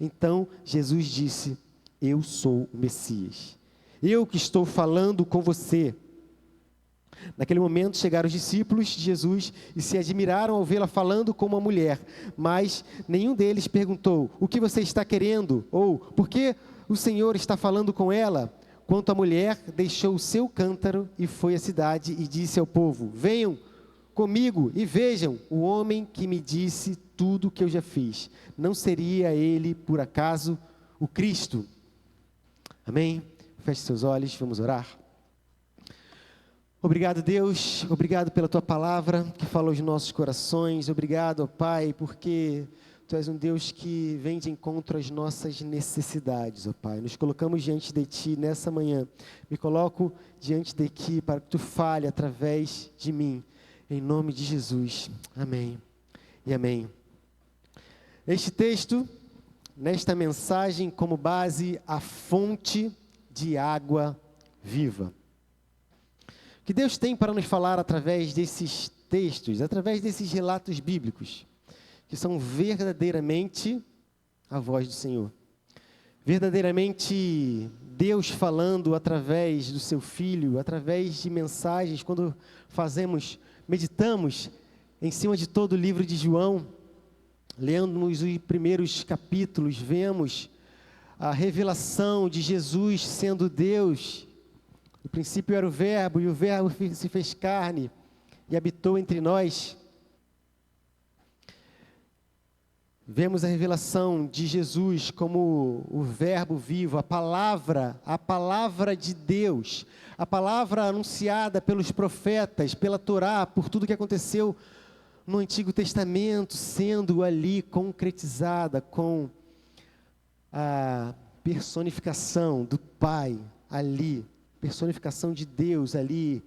Então Jesus disse: eu sou o Messias. Eu que estou falando com você. Naquele momento chegaram os discípulos de Jesus e se admiraram ao vê-la falando com uma mulher. Mas nenhum deles perguntou: o que você está querendo? Ou por que o Senhor está falando com ela? Quanto à mulher, deixou o seu cântaro e foi à cidade e disse ao povo: venham comigo e vejam o homem que me disse tudo o que eu já fiz. Não seria ele, por acaso, o Cristo? Amém? Feche seus olhos, vamos orar. Obrigado, Deus, obrigado pela Tua palavra que falou aos nossos corações. Obrigado, ó Pai, porque Tu és um Deus que vem de encontro às nossas necessidades, ó Pai. Nos colocamos diante de Ti nessa manhã. Me coloco diante de Ti para que Tu fale através de mim. Em nome de Jesus. Amém e amém. Este texto, nesta mensagem, como base, a fonte de água viva. O que Deus tem para nos falar através desses textos, através desses relatos bíblicos, que são verdadeiramente a voz do Senhor. Verdadeiramente Deus falando através do seu Filho, através de mensagens, quando meditamos em cima de todo o livro de João, lemos os primeiros capítulos, vemos a revelação de Jesus sendo Deus. No princípio era o Verbo, e o Verbo se fez carne e habitou entre nós. Vemos a revelação de Jesus como o Verbo vivo, a palavra de Deus, a palavra anunciada pelos profetas, pela Torá, por tudo que aconteceu no Antigo Testamento, sendo ali concretizada com a personificação do Pai ali, personificação de Deus ali,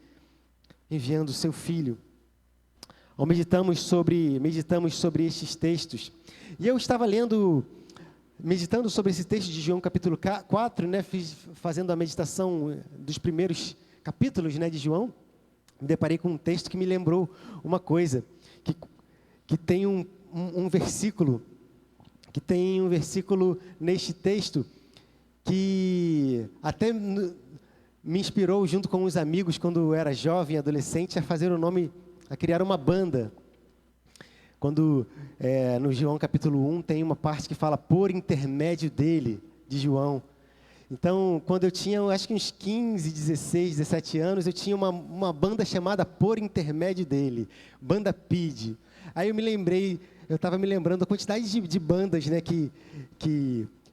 enviando o seu Filho. Meditamos sobre estes textos. E eu estava meditando sobre esse texto de João capítulo 4, né, fazendo a meditação dos primeiros capítulos, né, de João. Me deparei com um texto que me lembrou uma coisa, que tem um versículo neste texto que até me inspirou, junto com uns amigos, quando eu era jovem, adolescente, a criar uma banda. Quando no João capítulo 1 tem uma parte que fala por intermédio dele, de João. Então, quando eu tinha, acho que uns 15, 16, 17 anos, eu tinha uma banda chamada Por Intermédio Dele, Banda PID. Aí eu estava me lembrando a quantidade de bandas, né, que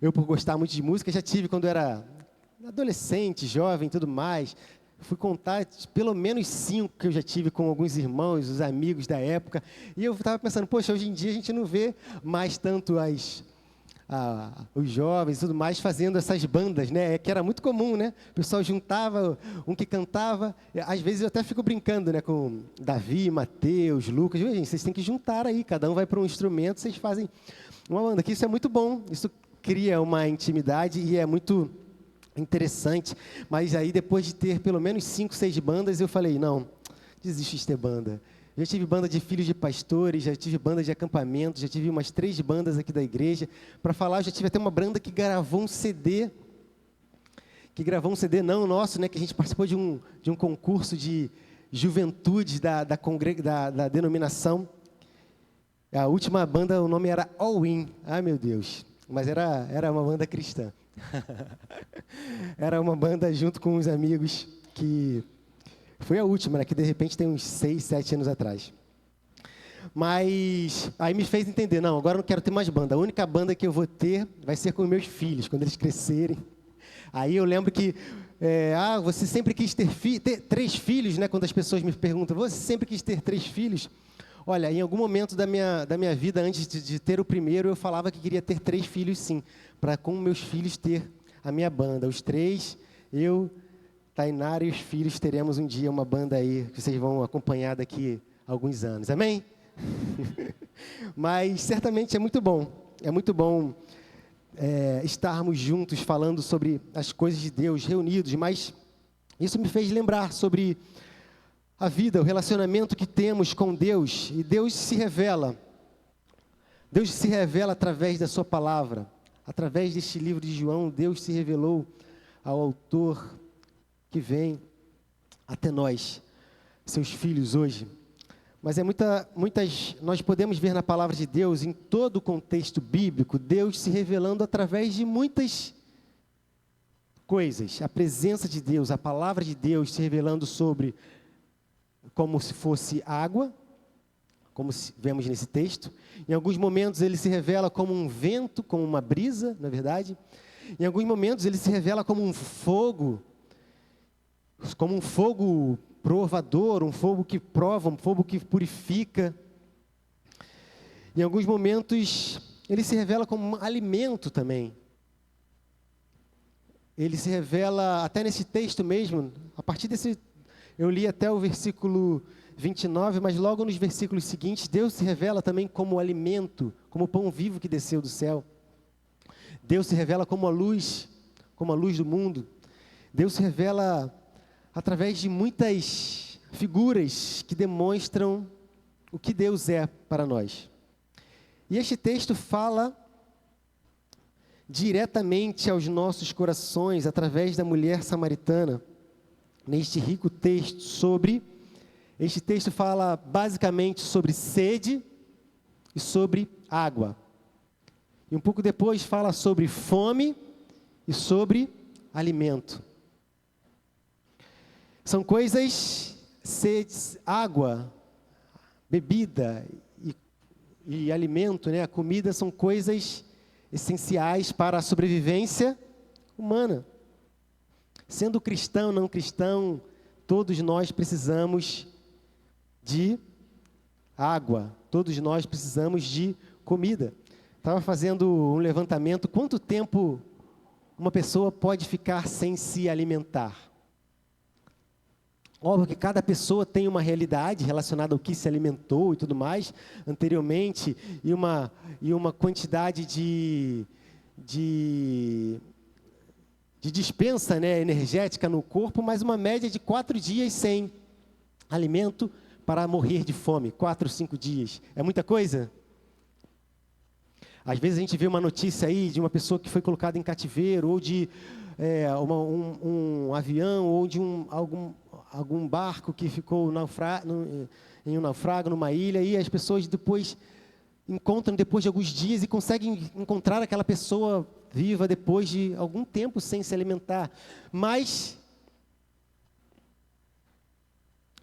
eu, por gostar muito de música, já tive quando eu era adolescente, jovem e tudo mais. Fui contar pelo menos 5 que eu já tive com alguns irmãos, os amigos da época. E eu estava pensando, poxa, hoje em dia a gente não vê mais tanto os jovens e tudo mais fazendo essas bandas, né? Que era muito comum, né? O pessoal juntava um que cantava. Às vezes eu até fico brincando, né? Com Davi, Mateus, Lucas. Gente, vocês têm que juntar aí, cada um vai para um instrumento, vocês fazem uma banda. Que isso é muito bom, isso cria uma intimidade e é muito interessante. Mas aí, depois de ter pelo menos 5, 6 bandas, eu falei, não, desisto de ter banda. Já tive banda de filhos de pastores, já tive banda de acampamento, já tive umas 3 bandas aqui da igreja. Para falar, já tive até uma banda que gravou um CD, não nosso, né, que a gente participou de um concurso de juventude da denominação. A última banda, o nome era All In. Ai, meu Deus, mas era uma banda cristã. Era uma banda junto com uns amigos que foi a última, né, que de repente tem uns 6, 7 anos atrás. Mas aí me fez entender, não, agora eu não quero ter mais banda. A única banda que eu vou ter vai ser com meus filhos, quando eles crescerem. Aí eu lembro que, você sempre quis ter 3 filhos, né? Quando as pessoas me perguntam, você sempre quis ter 3 filhos? Olha, em algum momento da minha vida, antes de ter o primeiro, eu falava que queria ter 3 filhos, sim, para com meus filhos ter a minha banda. Os 3, eu, Tainara e os filhos, teremos um dia uma banda aí, que vocês vão acompanhar daqui a alguns anos. Amém? Mas certamente é muito bom estarmos juntos falando sobre as coisas de Deus, reunidos, mas isso me fez lembrar sobre a vida, o relacionamento que temos com Deus. E Deus se revela através da sua palavra, através deste livro de João, Deus se revelou ao autor que vem até nós, seus filhos hoje. Mas nós podemos ver na palavra de Deus, em todo o contexto bíblico, Deus se revelando através de muitas coisas. A presença de Deus, a palavra de Deus se revelando sobre, como se fosse água, como vemos nesse texto. Em alguns momentos ele se revela como um vento, como uma brisa, na verdade. Em alguns momentos ele se revela como um fogo provador, um fogo que prova, um fogo que purifica. Em alguns momentos ele se revela como um alimento também. Ele se revela, até nesse texto mesmo, a partir desse, eu li até o versículo 29, mas logo nos versículos seguintes, Deus se revela também como alimento, como pão vivo que desceu do céu. Deus se revela como a luz do mundo. Deus se revela através de muitas figuras que demonstram o que Deus é para nós. E este texto fala diretamente aos nossos corações, através da mulher samaritana, neste rico texto este texto fala basicamente sobre sede e sobre água. E um pouco depois fala sobre fome e sobre alimento. São coisas, sede, água, bebida e alimento, né? A comida são coisas essenciais para a sobrevivência humana. Sendo cristão, não cristão, todos nós precisamos de água, todos nós precisamos de comida. Estava fazendo um levantamento, quanto tempo uma pessoa pode ficar sem se alimentar? Óbvio que cada pessoa tem uma realidade relacionada ao que se alimentou e tudo mais anteriormente, e uma quantidade de dispensa, né, energética no corpo, mas uma média de 4 dias sem alimento para morrer de fome. 4, 5 dias. É muita coisa? Às vezes a gente vê uma notícia aí de uma pessoa que foi colocada em cativeiro, ou de um avião, ou de algum barco que ficou em um naufrágio numa ilha, e as pessoas depois encontram depois de alguns dias e conseguem encontrar aquela pessoa viva depois de algum tempo sem se alimentar. Mas,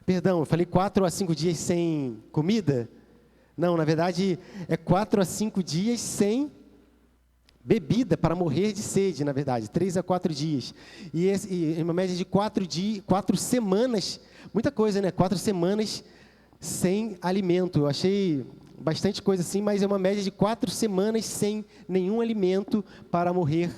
perdão, eu falei 4 a 5 dias sem comida? Não, na verdade é 4 a 5 dias sem bebida para morrer de sede, na verdade, 3 a 4 dias. E uma média de 4 semanas, muita coisa, né? 4 semanas sem alimento. Eu achei bastante coisa assim, mas é uma média de 4 semanas sem nenhum alimento para morrer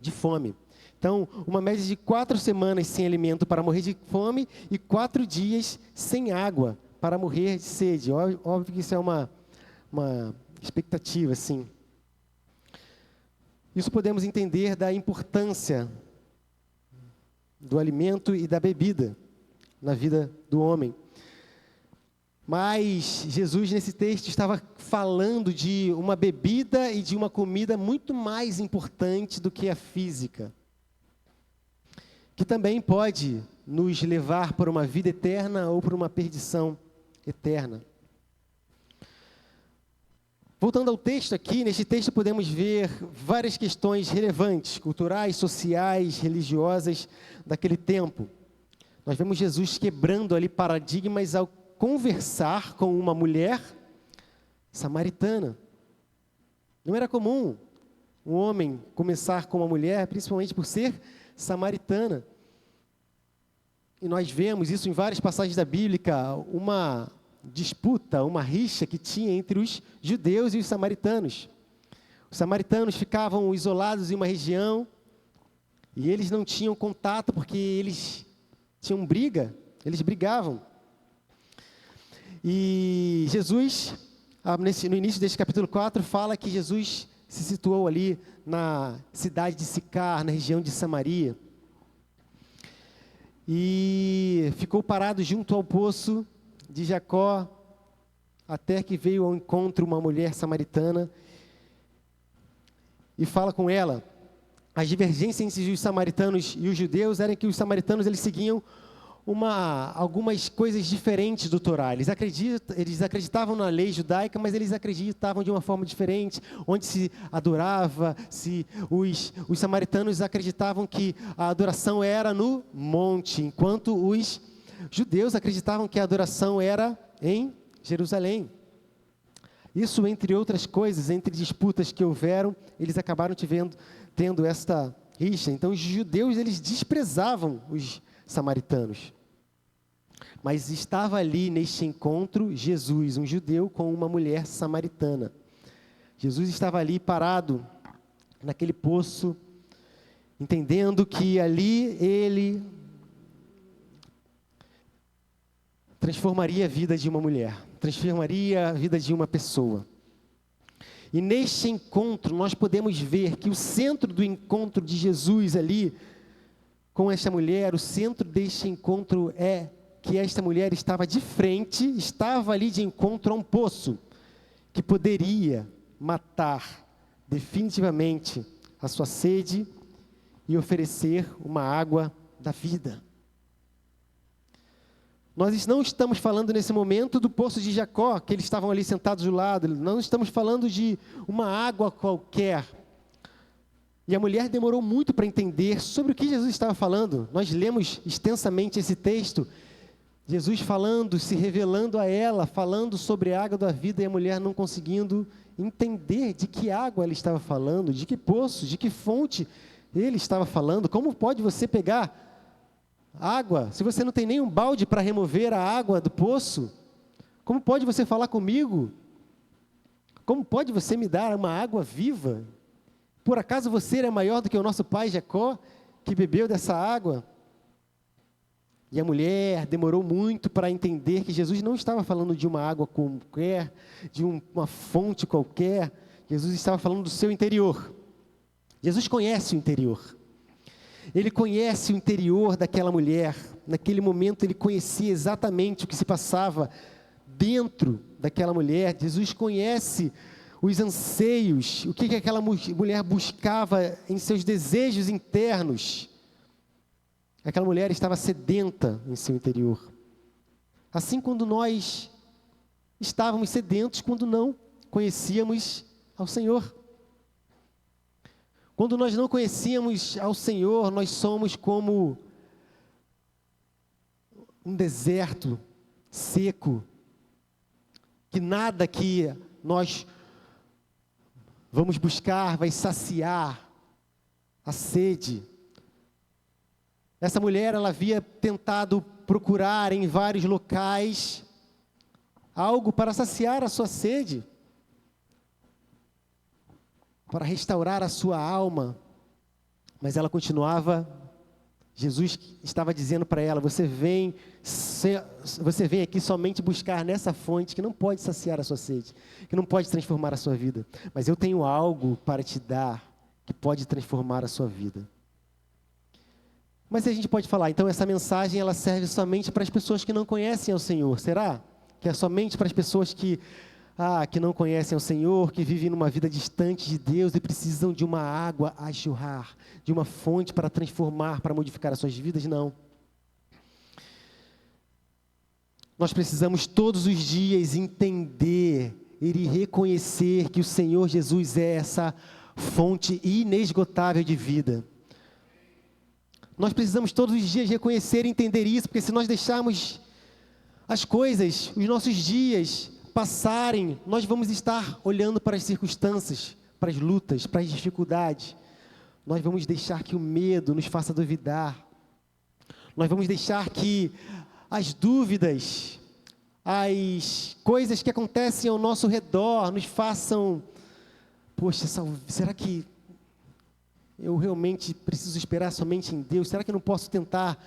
de fome. Então, uma média de 4 semanas sem alimento para morrer de fome e 4 dias sem água para morrer de sede. Óbvio que isso é uma expectativa, assim. Isso podemos entender da importância do alimento e da bebida na vida do homem. Mas Jesus, nesse texto, estava falando de uma bebida e de uma comida muito mais importante do que a física, que também pode nos levar para uma vida eterna ou para uma perdição eterna. Voltando ao texto aqui, neste texto podemos ver várias questões relevantes, culturais, sociais, religiosas daquele tempo. Nós vemos Jesus quebrando ali paradigmas ao conversar com uma mulher samaritana. Não era comum um homem começar com uma mulher, principalmente por ser samaritana. E nós vemos isso em várias passagens da Bíblia, uma disputa, uma rixa que tinha entre os judeus e os samaritanos. Os samaritanos ficavam isolados em uma região e eles não tinham contato porque eles tinham briga, eles brigavam. E Jesus, no início deste capítulo 4, fala que Jesus se situou ali na cidade de Sicar, na região de Samaria. E ficou parado junto ao poço de Jacó, até que veio ao encontro uma mulher samaritana. e fala com ela. As divergências entre os samaritanos e os judeus eram que os samaritanos eles seguiam algumas coisas diferentes do Torá. Eles acreditavam na lei judaica, mas eles acreditavam de uma forma diferente, onde se adorava. Os samaritanos acreditavam que a adoração era no monte, enquanto os judeus acreditavam que a adoração era em Jerusalém. Isso, entre outras coisas, entre disputas que houveram, eles acabaram tendo esta rixa. Então, os judeus eles desprezavam os samaritanos. Mas estava ali neste encontro Jesus, um judeu com uma mulher samaritana. Jesus estava ali parado naquele poço, entendendo que ali ele transformaria a vida de uma mulher, transformaria a vida de uma pessoa. E neste encontro nós podemos ver que o centro do encontro de Jesus ali com esta mulher, o centro deste encontro é que esta mulher estava ali de encontro a um poço que poderia matar definitivamente a sua sede e oferecer uma água da vida. Nós não estamos falando nesse momento do poço de Jacó, que eles estavam ali sentados do lado, não estamos falando de uma água qualquer. E a mulher demorou muito para entender sobre o que Jesus estava falando. Nós lemos extensamente esse texto, Jesus falando, se revelando a ela, falando sobre a água da vida, e a mulher não conseguindo entender de que água ela estava falando, de que poço, de que fonte ele estava falando. Como pode você pegar água se você não tem nem um balde para remover a água do poço? Como pode você falar comigo? Como pode você me dar uma água viva? Por acaso você é maior do que o nosso pai Jacó, que bebeu dessa água? E a mulher demorou muito para entender que Jesus não estava falando de uma água qualquer, de uma fonte qualquer. Jesus estava falando do seu interior. Jesus conhece o interior. Ele conhece o interior daquela mulher. Naquele momento ele conhecia exatamente o que se passava dentro daquela mulher. Jesus conhece os anseios, o que aquela mulher buscava em seus desejos internos. Aquela mulher estava sedenta em seu interior. Assim, quando nós estávamos sedentos, quando não conhecíamos ao Senhor. Quando nós não conhecíamos ao Senhor, nós somos como um deserto seco, que nada que nós vamos buscar vai saciar a sede. Essa mulher, ela havia tentado procurar em vários locais algo para saciar a sua sede, para restaurar a sua alma, mas ela continuava. Jesus estava dizendo para ela: você vem aqui somente buscar nessa fonte que não pode saciar a sua sede, que não pode transformar a sua vida, mas eu tenho algo para te dar que pode transformar a sua vida. Mas a gente pode falar, então essa mensagem ela serve somente para as pessoas que não conhecem ao Senhor, será? Que é somente para as pessoas que não conhecem ao Senhor, que vivem numa vida distante de Deus e precisam de uma água a jorrar, de uma fonte para transformar, para modificar as suas vidas? Não. Nós precisamos todos os dias entender e reconhecer que o Senhor Jesus é essa fonte inesgotável de vida. Nós precisamos todos os dias reconhecer e entender isso, porque se nós deixarmos as coisas, os nossos dias passarem, nós vamos estar olhando para as circunstâncias, para as lutas, para as dificuldades. Nós vamos deixar que o medo nos faça duvidar. Nós vamos deixar que as dúvidas, as coisas que acontecem ao nosso redor nos façam, poxa, será que eu realmente preciso esperar somente em Deus? Será que eu não posso tentar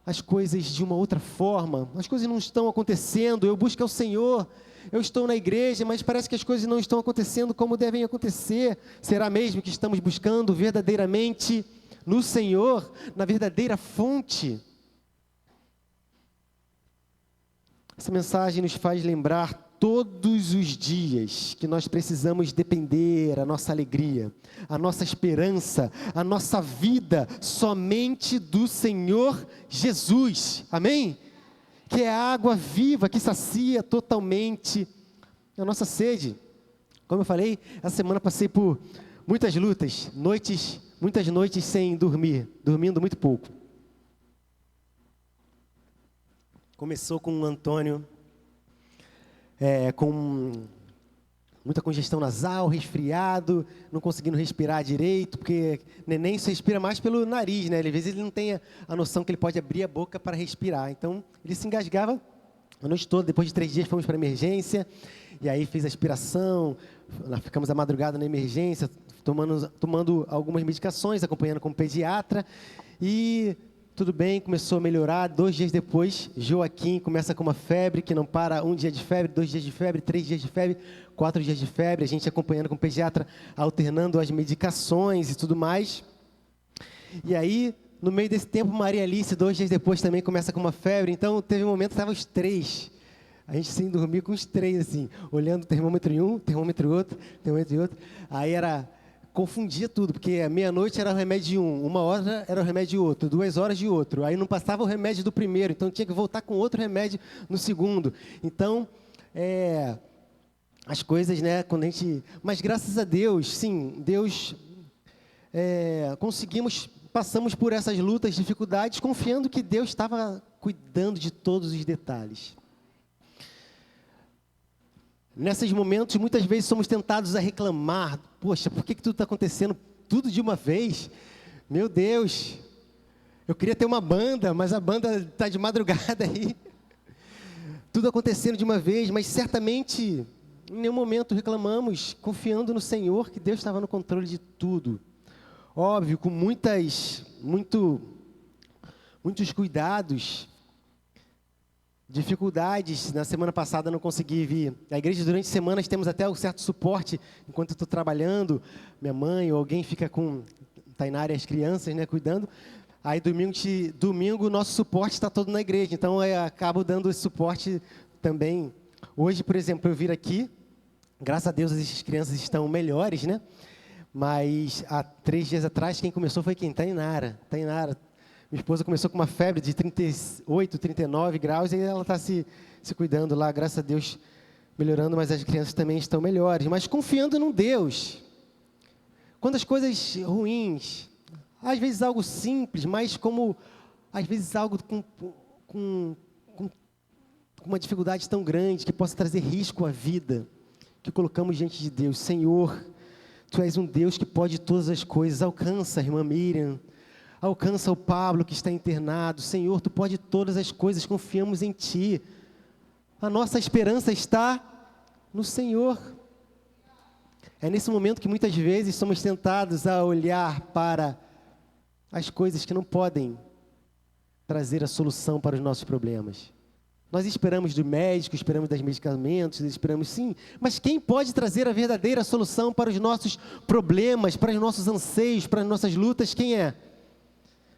as coisas de uma outra forma? As coisas não estão acontecendo, eu busco ao Senhor, eu estou na igreja, mas parece que as coisas não estão acontecendo como devem acontecer. Será mesmo que estamos buscando verdadeiramente no Senhor, na verdadeira fonte? Essa mensagem nos faz lembrar todos os dias que nós precisamos depender a nossa alegria, a nossa esperança, a nossa vida somente do Senhor Jesus. Amém? Que é a água viva que sacia totalmente a nossa sede. Como eu falei, essa semana passei por muitas lutas, muitas noites sem dormir, dormindo muito pouco. Começou com o Antônio, com muita congestão nasal, resfriado, não conseguindo respirar direito, porque neném só respira mais pelo nariz, né? Às vezes ele não tem a noção que ele pode abrir a boca para respirar. Então, ele se engasgava a noite toda. Depois de 3 dias, fomos para a emergência, e aí fez a aspiração, ficamos a madrugada na emergência, tomando algumas medicações, acompanhando com o pediatra, e tudo bem, começou a melhorar. 2 dias depois, Joaquim começa com uma febre que não para. 1 dia de febre, 2 dias de febre, 3 dias de febre, 4 dias de febre. A gente acompanhando com o pediatra, alternando as medicações e tudo mais. E aí, no meio desse tempo, Maria Alice, 2 dias depois, também começa com uma febre. Então, teve um momento que estavam os 3. A gente sem dormir com os 3, assim, olhando o termômetro em um, termômetro em outro, termômetro em outro. Aí confundia tudo, porque à meia-noite era o remédio de um, 1 hora era o remédio de outro, 2 horas de outro. Aí não passava o remédio do primeiro, então tinha que voltar com outro remédio no segundo. Então, as coisas, né, quando a gente... Mas graças a Deus, sim, Deus... passamos por essas lutas, dificuldades, confiando que Deus estava cuidando de todos os detalhes. Nesses momentos, muitas vezes somos tentados a reclamar. Poxa, por que tudo está acontecendo tudo de uma vez? Meu Deus, eu queria ter uma banda, mas a banda está de madrugada aí. Tudo acontecendo de uma vez, mas certamente em nenhum momento reclamamos, confiando no Senhor, que Deus estava no controle de tudo. Óbvio, com muitos cuidados, dificuldades. Na semana passada não consegui vir à igreja. Durante semanas temos até um certo suporte, enquanto eu estou trabalhando, minha mãe ou alguém fica com Tainara e as crianças, né, cuidando. Aí domingo o nosso suporte está todo na igreja, então eu acabo dando esse suporte também. Hoje, por exemplo, eu vir aqui, graças a Deus as crianças estão melhores, né? Mas há 3 dias atrás quem começou foi quem? Tainara. Minha esposa começou com uma febre de 38, 39 graus, e ela está se cuidando lá, graças a Deus, melhorando, mas as crianças também estão melhores. Mas confiando num Deus. Quando as coisas ruins, às vezes algo simples, mas como, às vezes algo com uma dificuldade tão grande, que possa trazer risco à vida, que colocamos diante de Deus. Senhor, Tu és um Deus que pode todas as coisas. Alcança a irmã Miriam, alcança o Pablo que está internado. Senhor, Tu pode todas as coisas, confiamos em Ti. A nossa esperança está no Senhor. É nesse momento que muitas vezes somos tentados a olhar para as coisas que não podem trazer a solução para os nossos problemas. Nós esperamos do médico, esperamos dos medicamentos, esperamos sim, mas quem pode trazer a verdadeira solução para os nossos problemas, para os nossos anseios, para as nossas lutas, quem é?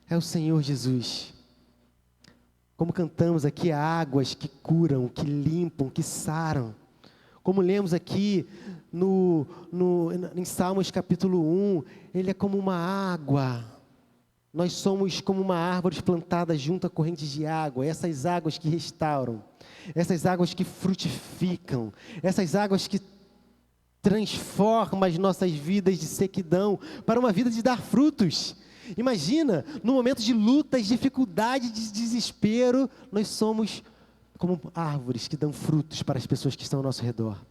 É o Senhor Jesus. Como cantamos aqui, há águas que curam, que limpam, que saram. Como lemos aqui em Salmos capítulo 1, Ele é como uma água. Nós somos como uma árvore plantada junto a correntes de água. Essas águas que restauram, essas águas que frutificam, essas águas que transformam as nossas vidas de sequidão para uma vida de dar frutos. Imagina, no momento de lutas, dificuldade, de desespero, nós somos como árvores que dão frutos para as pessoas que estão ao nosso redor.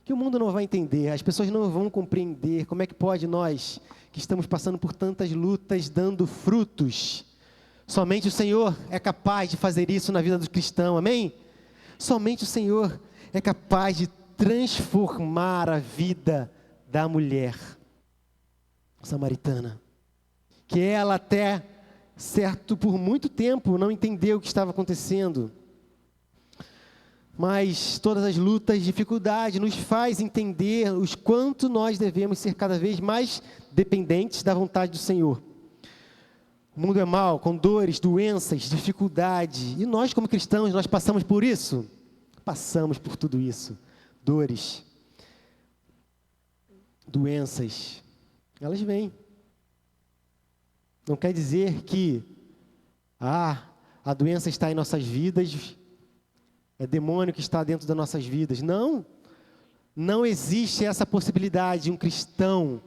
Que o mundo não vai entender, as pessoas não vão compreender. Como é que pode nós, que estamos passando por tantas lutas, dando frutos? Somente o Senhor é capaz de fazer isso na vida do cristão, amém? Somente o Senhor é capaz de transformar a vida da mulher samaritana. Que ela até, por muito tempo, não entendeu o que estava acontecendo. Mas todas as lutas, dificuldades, nos faz entender os quanto nós devemos ser cada vez mais dependentes da vontade do Senhor. O mundo é mau, com dores, doenças, dificuldade. E nós, como cristãos, nós passamos por isso? passamos por tudo isso. Dores, doenças, elas vêm. Não quer dizer que a doença está em nossas vidas, é demônio que está dentro das nossas vidas. Não, não existe essa possibilidade de um cristão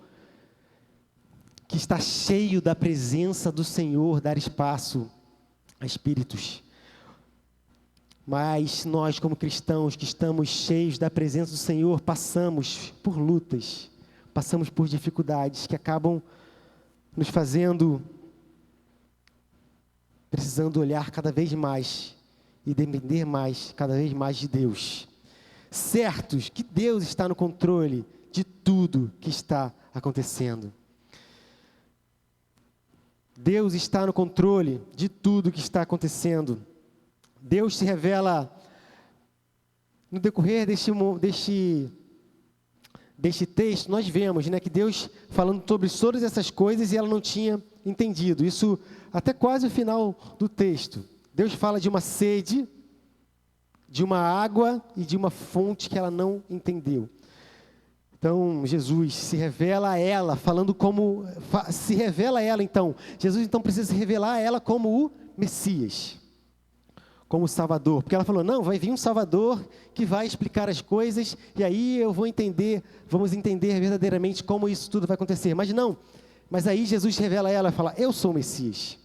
que está cheio da presença do Senhor dar espaço a espíritos. Mas nós, como cristãos que estamos cheios da presença do Senhor, passamos por lutas, passamos por dificuldades que acabam nos fazendo precisando olhar cada vez mais e depender mais, cada vez mais de Deus. Certos que Deus está no controle de tudo que está acontecendo. Deus está no controle de tudo que está acontecendo. Deus se revela no decorrer deste texto. Nós vemos, né, que Deus falando sobre todas essas coisas e ela não tinha entendido. Isso até quase o final do texto. Deus fala de uma sede, de uma água e de uma fonte que ela não entendeu. Então, Jesus se revela a ela, se revela a ela, então. Jesus, então, precisa se revelar a ela como o Messias, como o Salvador. Porque ela falou, não, vai vir um Salvador que vai explicar as coisas, e aí vamos entender verdadeiramente como isso tudo vai acontecer. Mas não, mas aí Jesus revela a ela e fala, eu sou o Messias.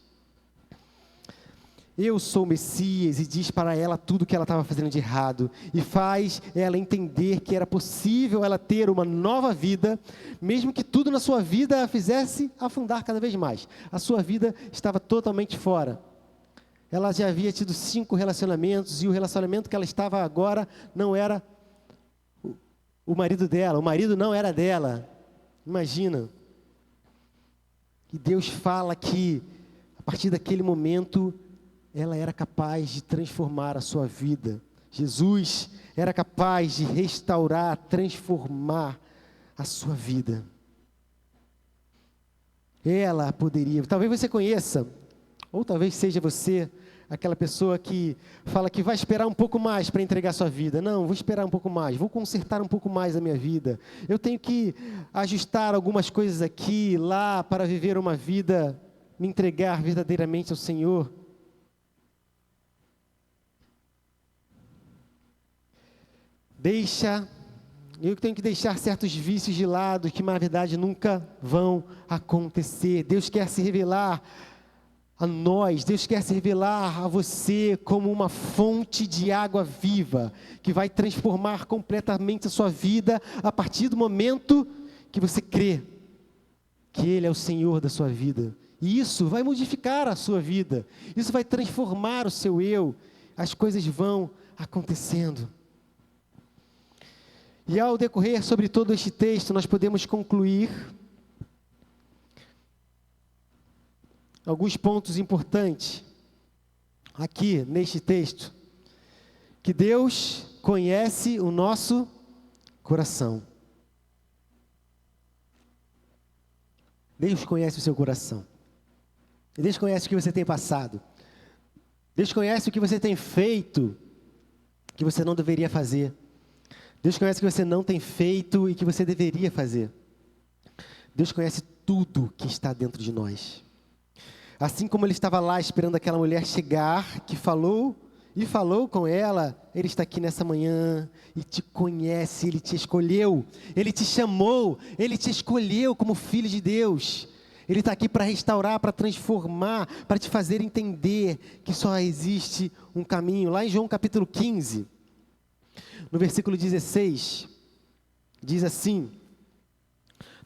Eu sou o Messias, e diz para ela tudo o que ela estava fazendo de errado, e faz ela entender que era possível ela ter uma nova vida, mesmo que tudo na sua vida a fizesse afundar cada vez mais. A sua vida estava totalmente fora. Ela já havia tido 5 relacionamentos, e o relacionamento que ela estava agora não era o marido dela, o marido não era dela. Imagina. E Deus fala que, a partir daquele momento, ela era capaz de transformar a sua vida. Jesus era capaz de restaurar, transformar a sua vida. Ela poderia, talvez você conheça, ou talvez seja você, aquela pessoa que fala que vai esperar um pouco mais para entregar sua vida. Não, vou esperar um pouco mais, vou consertar um pouco mais a minha vida. Eu tenho que ajustar algumas coisas aqui, lá, para viver uma vida, me entregar verdadeiramente ao Senhor. Eu tenho que deixar certos vícios de lado que na verdade nunca vão acontecer. Deus quer se revelar a nós, Deus quer se revelar a você como uma fonte de água viva, que vai transformar completamente a sua vida a partir do momento que você crê que Ele é o Senhor da sua vida. E isso vai modificar a sua vida, isso vai transformar o seu eu, as coisas vão acontecendo. E ao decorrer sobre todo este texto, nós podemos concluir alguns pontos importantes aqui neste texto, que Deus conhece o nosso coração. Deus conhece o seu coração. Deus conhece o que você tem passado. Deus conhece o que você tem feito, que você não deveria fazer. Deus conhece o que você não tem feito e que você deveria fazer. Deus conhece tudo que está dentro de nós. Assim como Ele estava lá esperando aquela mulher chegar, que falou com ela, Ele está aqui nessa manhã e te conhece, Ele te escolheu, Ele te chamou, Ele te escolheu como filho de Deus. Ele está aqui para restaurar, para transformar, para te fazer entender que só existe um caminho. Lá em João capítulo 15, no versículo 16, diz assim: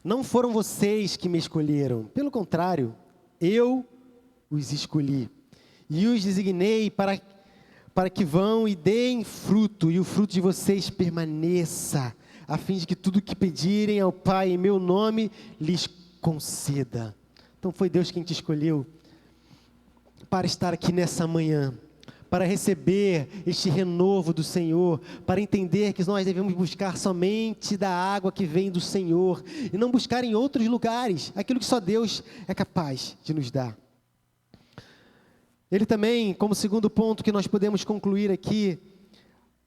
não foram vocês que me escolheram, pelo contrário, eu os escolhi e os designei para que vão e deem fruto, e o fruto de vocês permaneça, a fim de que tudo que pedirem ao Pai em meu nome, lhes conceda. Então foi Deus quem te escolheu para estar aqui nessa manhã, para receber este renovo do Senhor, para entender que nós devemos buscar somente da água que vem do Senhor, e não buscar em outros lugares, aquilo que só Deus é capaz de nos dar. Ele também, como segundo ponto que nós podemos concluir aqui,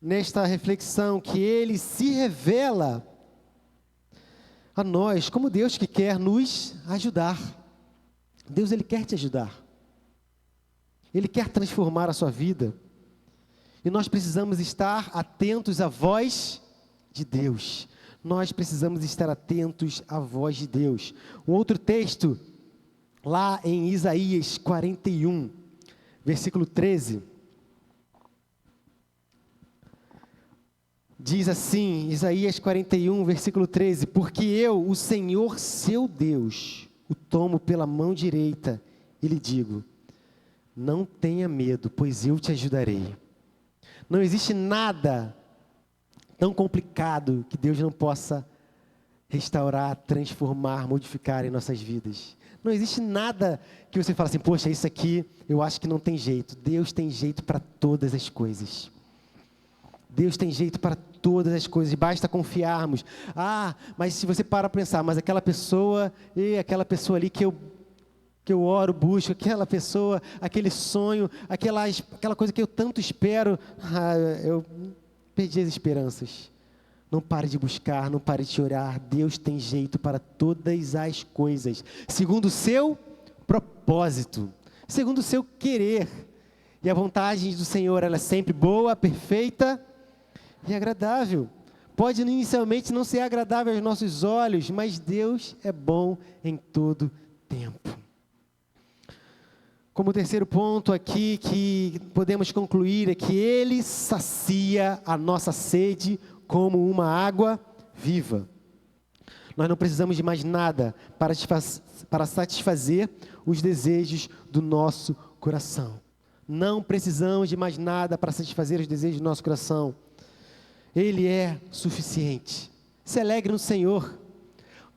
nesta reflexão que Ele se revela a nós como Deus que quer nos ajudar. Deus, Ele quer te ajudar. Ele quer transformar a sua vida. E nós precisamos estar atentos à voz de Deus. Nós precisamos estar atentos à voz de Deus. Um outro texto, lá em Isaías 41, versículo 13. Diz assim, Isaías 41, versículo 13: porque eu, o Senhor seu Deus, o tomo pela mão direita e lhe digo, não tenha medo, pois eu te ajudarei. Não existe nada tão complicado que Deus não possa restaurar, transformar, modificar em nossas vidas. Não existe nada que você fala assim, poxa, isso aqui eu acho que não tem jeito. Deus tem jeito para todas as coisas. Deus tem jeito para todas as coisas, basta confiarmos. Mas se você para pensar, mas aquela pessoa ali que eu oro, busco, aquela pessoa, aquele sonho, aquela coisa que eu tanto espero, eu perdi as esperanças. Não pare de buscar, não pare de orar. Deus tem jeito para todas as coisas, segundo o seu propósito, segundo o seu querer. E a vontade do Senhor, ela é sempre boa, perfeita e agradável. Pode inicialmente não ser agradável aos nossos olhos, mas Deus é bom em todo tempo. Como terceiro ponto aqui que podemos concluir é que Ele sacia a nossa sede como uma água viva. Nós não precisamos de mais nada para satisfazer os desejos do nosso coração. Não precisamos de mais nada para satisfazer os desejos do nosso coração. Ele é suficiente. Se alegre no Senhor.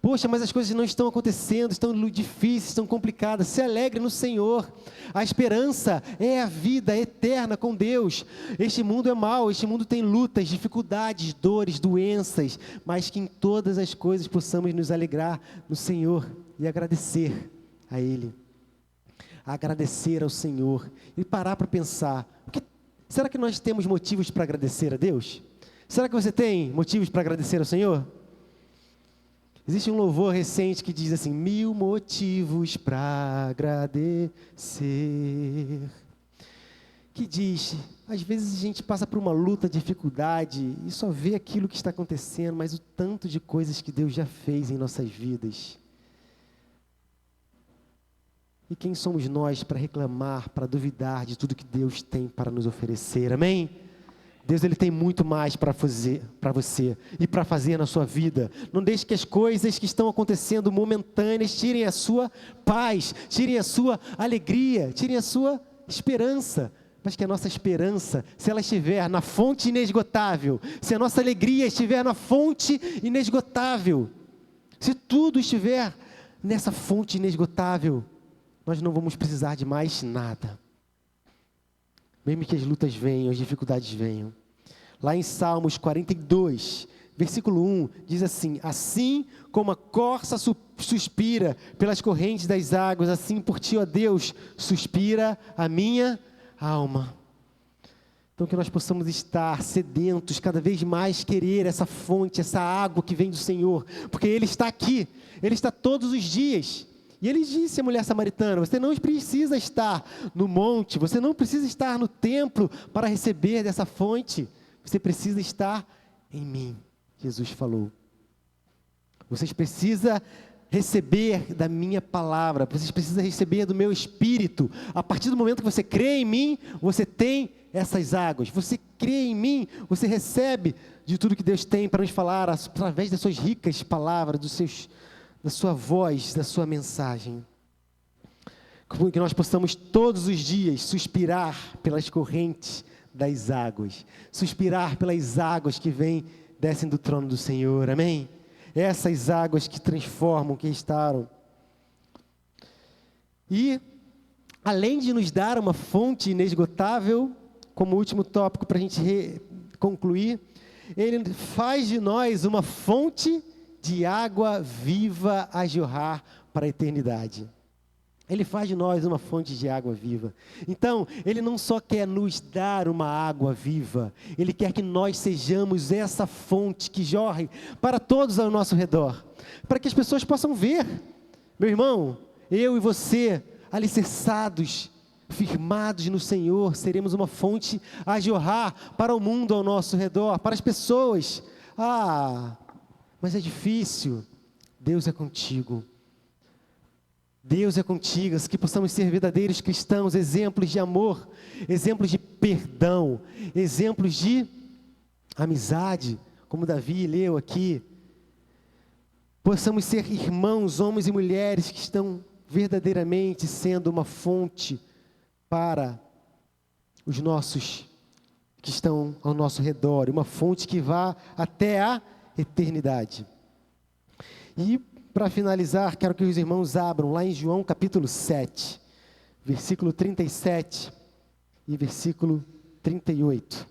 Poxa, mas as coisas não estão acontecendo, estão difíceis, estão complicadas. Se alegre no Senhor. A esperança é a vida eterna com Deus. Este mundo é mau, este mundo tem lutas, dificuldades, dores, doenças, mas que em todas as coisas possamos nos alegrar no Senhor e agradecer a Ele. Agradecer ao Senhor e parar para pensar, será que nós temos motivos para agradecer a Deus? Será que você tem motivos para agradecer ao Senhor? Existe um louvor recente que diz assim, 1000 motivos para agradecer. Que diz, às vezes a gente passa por uma luta, dificuldade, e só vê aquilo que está acontecendo, mas o tanto de coisas que Deus já fez em nossas vidas. E quem somos nós para reclamar, para duvidar de tudo que Deus tem para nos oferecer, amém? Deus, Ele tem muito mais para fazer para você e para fazer na sua vida. Não deixe que as coisas que estão acontecendo momentâneas tirem a sua paz, tirem a sua alegria, tirem a sua esperança. Mas que a nossa esperança, se ela estiver na fonte inesgotável, se a nossa alegria estiver na fonte inesgotável, se tudo estiver nessa fonte inesgotável, nós não vamos precisar de mais nada. Mesmo que as lutas venham, as dificuldades venham. Lá em Salmos 42, versículo 1, diz assim, assim como a corça suspira pelas correntes das águas, assim por ti, ó Deus, suspira a minha alma. Então que nós possamos estar sedentos, cada vez mais querer essa fonte, essa água que vem do Senhor, porque Ele está aqui, Ele está todos os dias. E Ele disse à mulher samaritana, você não precisa estar no monte, você não precisa estar no templo para receber dessa fonte, você precisa estar em mim, Jesus falou. Vocês precisam receber da minha palavra, vocês precisam receber do meu Espírito. A partir do momento que você crê em mim, você tem essas águas. Você crê em mim, você recebe de tudo que Deus tem para nos falar, através das suas ricas palavras, da sua voz, da sua mensagem. Que nós possamos todos os dias suspirar pelas correntes das águas, suspirar pelas águas que descem do trono do Senhor, amém? Essas águas que transformam, que restauram. E, além de nos dar uma fonte inesgotável, como último tópico para a gente concluir, Ele faz de nós uma fonte de água viva a jorrar para a eternidade. Ele faz de nós uma fonte de água viva. Então, Ele não só quer nos dar uma água viva, Ele quer que nós sejamos essa fonte que jorre para todos ao nosso redor, para que as pessoas possam ver. Meu irmão, eu e você, alicerçados, firmados no Senhor, seremos uma fonte a jorrar para o mundo ao nosso redor, para as pessoas. Ah, mas é difícil. Deus é contigo. Deus é contigo, que possamos ser verdadeiros cristãos, exemplos de amor, exemplos de perdão, exemplos de amizade, como Davi leu aqui. Possamos ser irmãos, homens e mulheres que estão verdadeiramente sendo uma fonte para os nossos que estão ao nosso redor, uma fonte que vá até a eternidade. E para finalizar, quero que os irmãos abram lá em João capítulo 7, versículo 37 e versículo 38.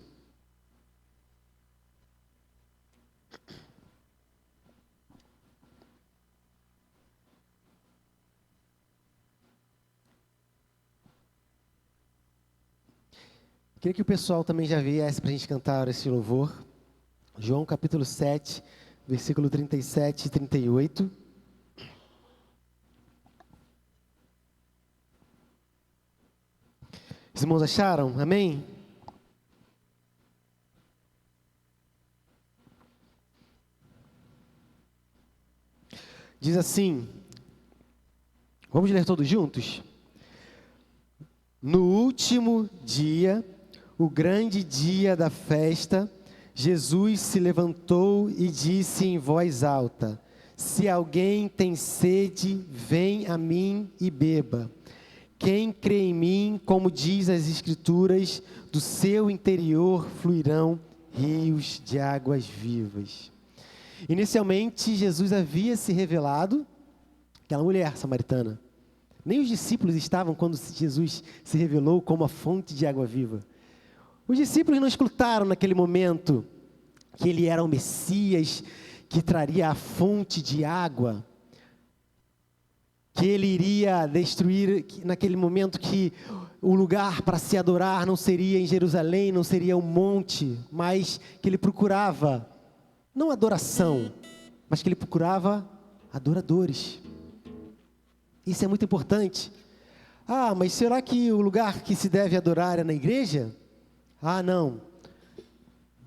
Queria que o pessoal também já viesse para a gente cantar esse louvor. João capítulo 7, versículo 37 e 38. Os irmãos acharam? Amém? Diz assim, vamos ler todos juntos? No último dia, o grande dia da festa, Jesus se levantou e disse em voz alta: se alguém tem sede, vem a mim e beba. Quem crê em mim, como diz as Escrituras, do seu interior fluirão rios de águas vivas. Inicialmente, Jesus havia se revelado àquela mulher samaritana. Nem os discípulos estavam quando Jesus se revelou como a fonte de água viva. Os discípulos não escutaram naquele momento que ele era o Messias, que traria a fonte de água, que ele iria destruir, naquele momento que o lugar para se adorar não seria em Jerusalém, não seria um monte, mas que ele procurava, não adoração, mas que ele procurava adoradores. Isso é muito importante. Ah, mas será que o lugar que se deve adorar é na igreja? Ah, não.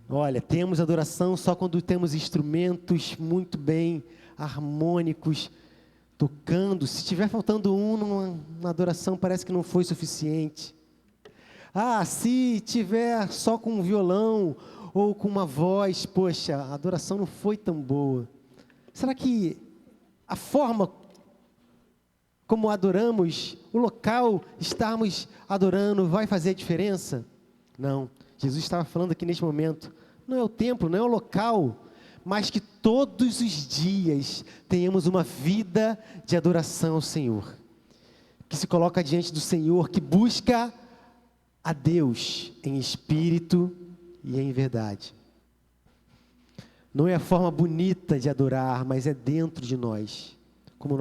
Olha, temos adoração só quando temos instrumentos muito bem harmônicos, tocando. Se estiver faltando na adoração, parece que não foi suficiente. Ah, se tiver só com um violão ou com uma voz, poxa, a adoração não foi tão boa. Será que a forma como adoramos, o local estarmos adorando vai fazer a diferença? Não. Jesus estava falando aqui neste momento, não é o templo, não é o local, mas que todos os dias tenhamos uma vida de adoração ao Senhor, que se coloca diante do Senhor, que busca a Deus em espírito e em verdade. Não é a forma bonita de adorar, mas é dentro de nós, como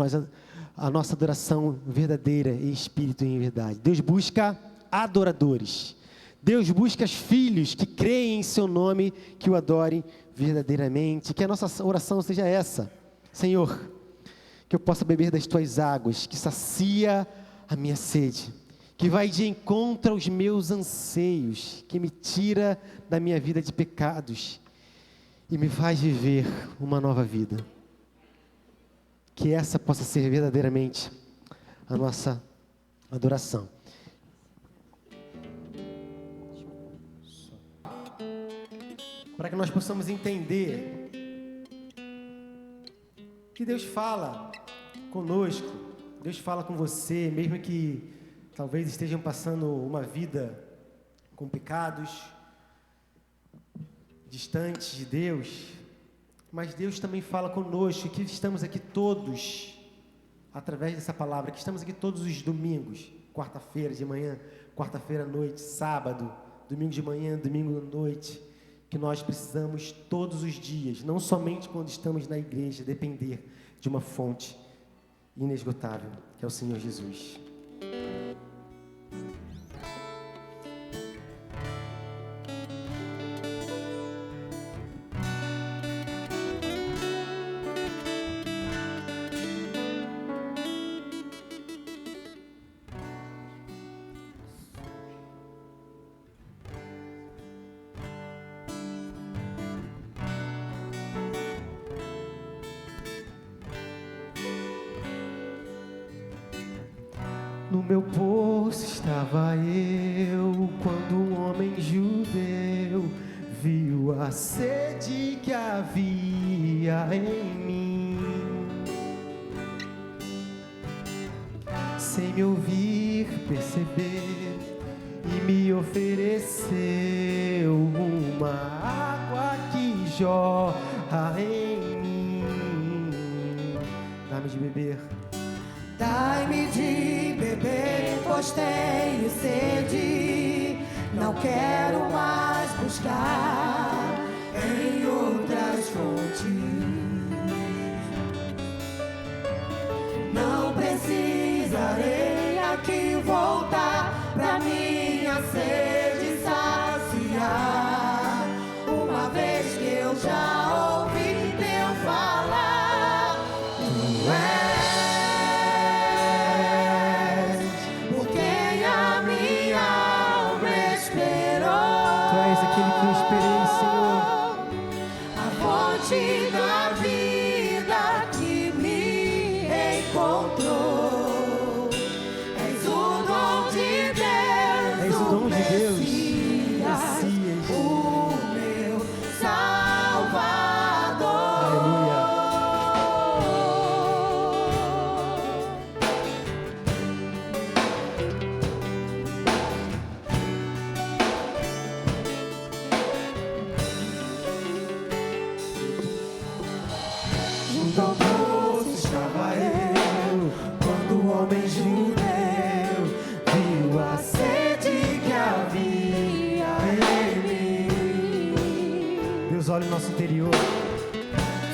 a nossa adoração verdadeira em espírito e em verdade. Deus busca adoradores. Deus busca filhos que creem em seu nome, que o adorem verdadeiramente. Que a nossa oração seja essa: Senhor, que eu possa beber das tuas águas, que sacia a minha sede, que vai de encontro aos meus anseios, que me tira da minha vida de pecados e me faz viver uma nova vida. Que essa possa ser verdadeiramente a nossa adoração. Para que nós possamos entender que Deus fala conosco, Deus fala com você, mesmo que talvez estejam passando uma vida com pecados, distantes de Deus, mas Deus também fala conosco, que estamos aqui todos, através dessa palavra, que estamos aqui todos os domingos, quarta-feira de manhã, quarta-feira à noite, sábado, domingo de manhã, domingo à noite, que nós precisamos todos os dias, não somente quando estamos na igreja, depender de uma fonte inesgotável, que é o Senhor Jesus. No meu poço estava eu, quando um homem judeu viu a sede que havia em mim. Sem me ouvir, perceber, e me ofereceu uma água que jorra em mim. Dá-me de beber. Dai-me de beber, pois tenho sede. Não quero mais buscar em outras fontes. Não precisarei aqui voltar pra minha sede saciar. Uma vez que eu já ouvi teu falar, tu és aquele que eu esperei, Senhor. A fonte da vida que me encontrou. És o dom de Deus, és o dom de Deus, Messias, o meu Salvador. Aleluia. Junto ao poço estava eu, quando o homem judeu viu a sede que havia em mim. Deus olha o nosso interior.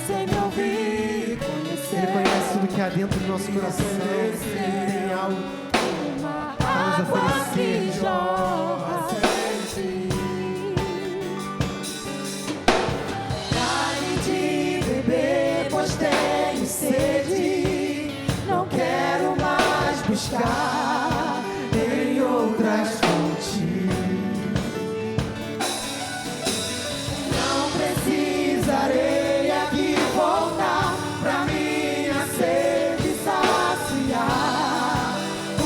Sem me ouvir, conhecer, Ele conhece tudo que há dentro do nosso coração. Ele tem algo para nos água que oferecer. jorra sem fim. Dai-me de beber, pois tenho sede. Não quero mais buscar em outras fontes. Não precisarei aqui voltar pra minha sede saciar.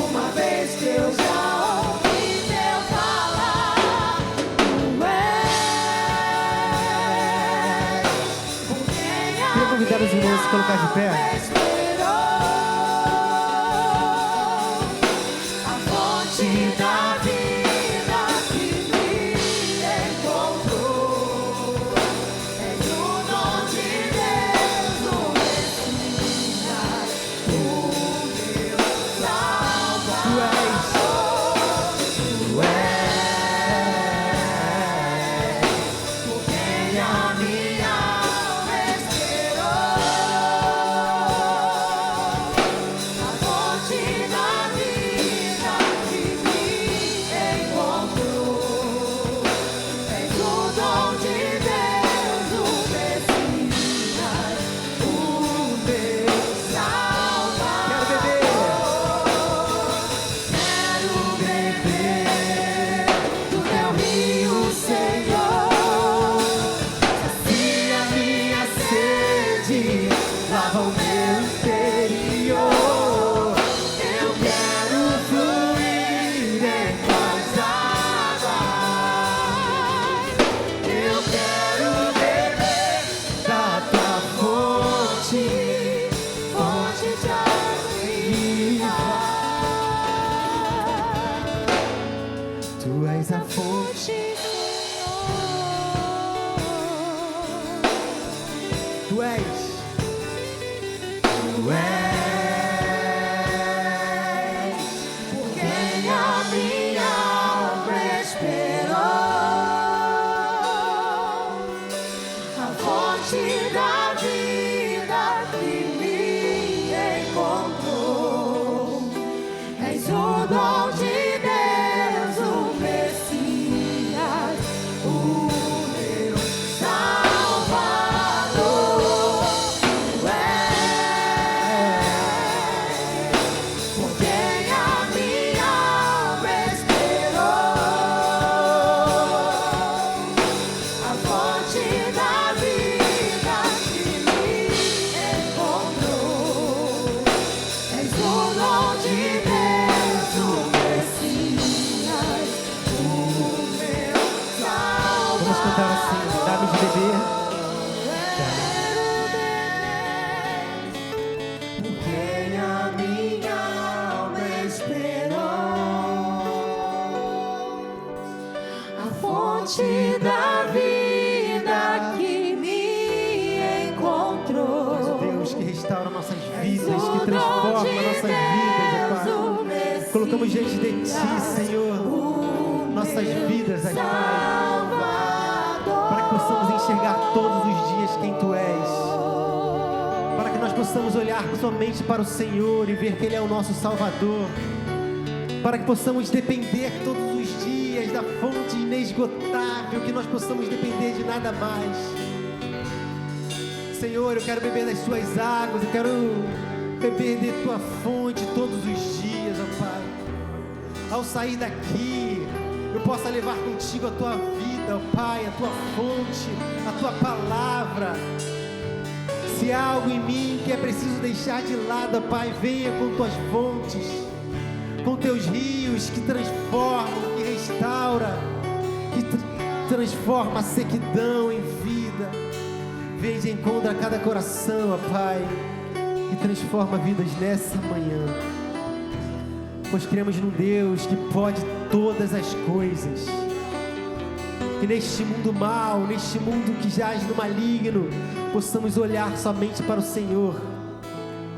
Uma vez que eu já ouvi teu falar, tu és por quem Queria convidar os irmãos a se colocar de pé. a fonte da vida que me encontrou. És o dom de Deus, o Messias, o meu Salvador. Tu és por quem a minha alma esperou. dom de Deus, o Messias, o meu Salvador. Vamos cantar assim, dá-me de beber. Por quem a minha alma esperou, a fonte da vida que me encontrou. Deus que restaura nossas vidas, que transforma nossas vidas, ó Pai. Colocamos diante de Ti, Senhor, nossas vidas, ó Pai, para que possamos enxergar todos os dias quem Tu és, para que nós possamos olhar somente para o Senhor e ver que Ele é o nosso Salvador, para que possamos depender todos os dias da fonte inesgotável, que nós possamos depender de nada mais. Senhor, eu quero beber das Tuas águas, eu quero beber de Tua fonte todos os dias, ó Pai. Ao sair daqui, eu possa levar contigo a Tua vida, ó Pai, a Tua fonte, a Tua palavra. Se há algo em mim que é preciso deixar de lado, ó Pai, venha com Tuas fontes, com Teus rios que transformam, que restaura, que transforma a sequidão em vida. Vem de encontro a cada coração, ó Pai, e transforma vidas nessa manhã. Pois cremos num Deus que pode todas as coisas. Que neste mundo mau, neste mundo que jaz no maligno, possamos olhar somente para o Senhor.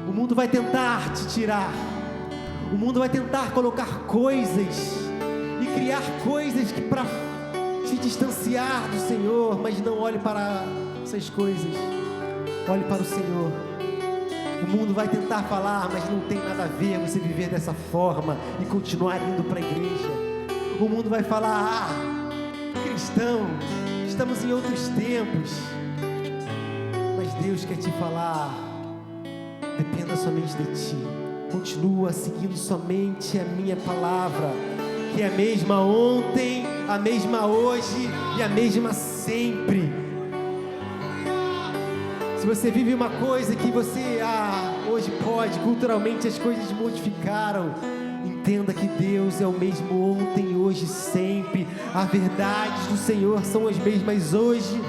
O mundo vai tentar te tirar. O mundo vai tentar colocar coisas e criar coisas que para te distanciar do Senhor, mas não olhe para essas coisas, olhe para o Senhor. O mundo vai tentar falar, mas não tem nada a ver você viver dessa forma e continuar indo para a igreja. O mundo vai falar, cristão, estamos em outros tempos, mas Deus quer te falar, dependa somente de Ti, continua seguindo somente a minha palavra, que é a mesma ontem, a mesma hoje e a mesma sempre. Se você vive uma coisa que você hoje pode, culturalmente as coisas modificaram, entenda que Deus é o mesmo ontem, hoje e sempre. As verdades do Senhor são as mesmas hoje,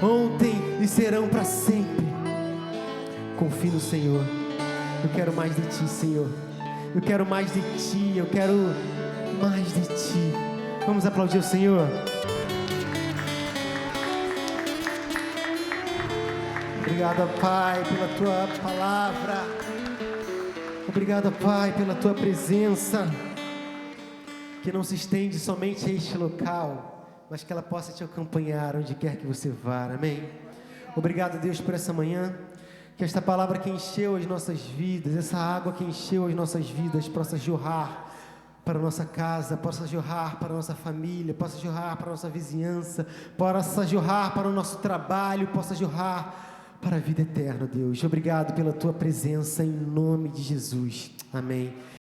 ontem e serão para sempre. Confie no Senhor. Eu quero mais de Ti, Senhor. Eu quero mais de Ti, eu quero mais de Ti. Vamos aplaudir o Senhor. Obrigado, Pai, pela Tua palavra. Obrigado, Pai, pela Tua presença, que não se estende somente a este local, mas que ela possa Te acompanhar onde quer que você vá. Amém? Obrigado, Deus, por essa manhã. Que esta palavra que encheu as nossas vidas, essa água que encheu as nossas vidas, possa jorrar para a nossa casa, possa jorrar para a nossa família, possa jorrar para a nossa vizinhança, possa jorrar para o nosso trabalho, possa jorrar para a vida eterna, Deus. Obrigado pela Tua presença, em nome de Jesus. Amém.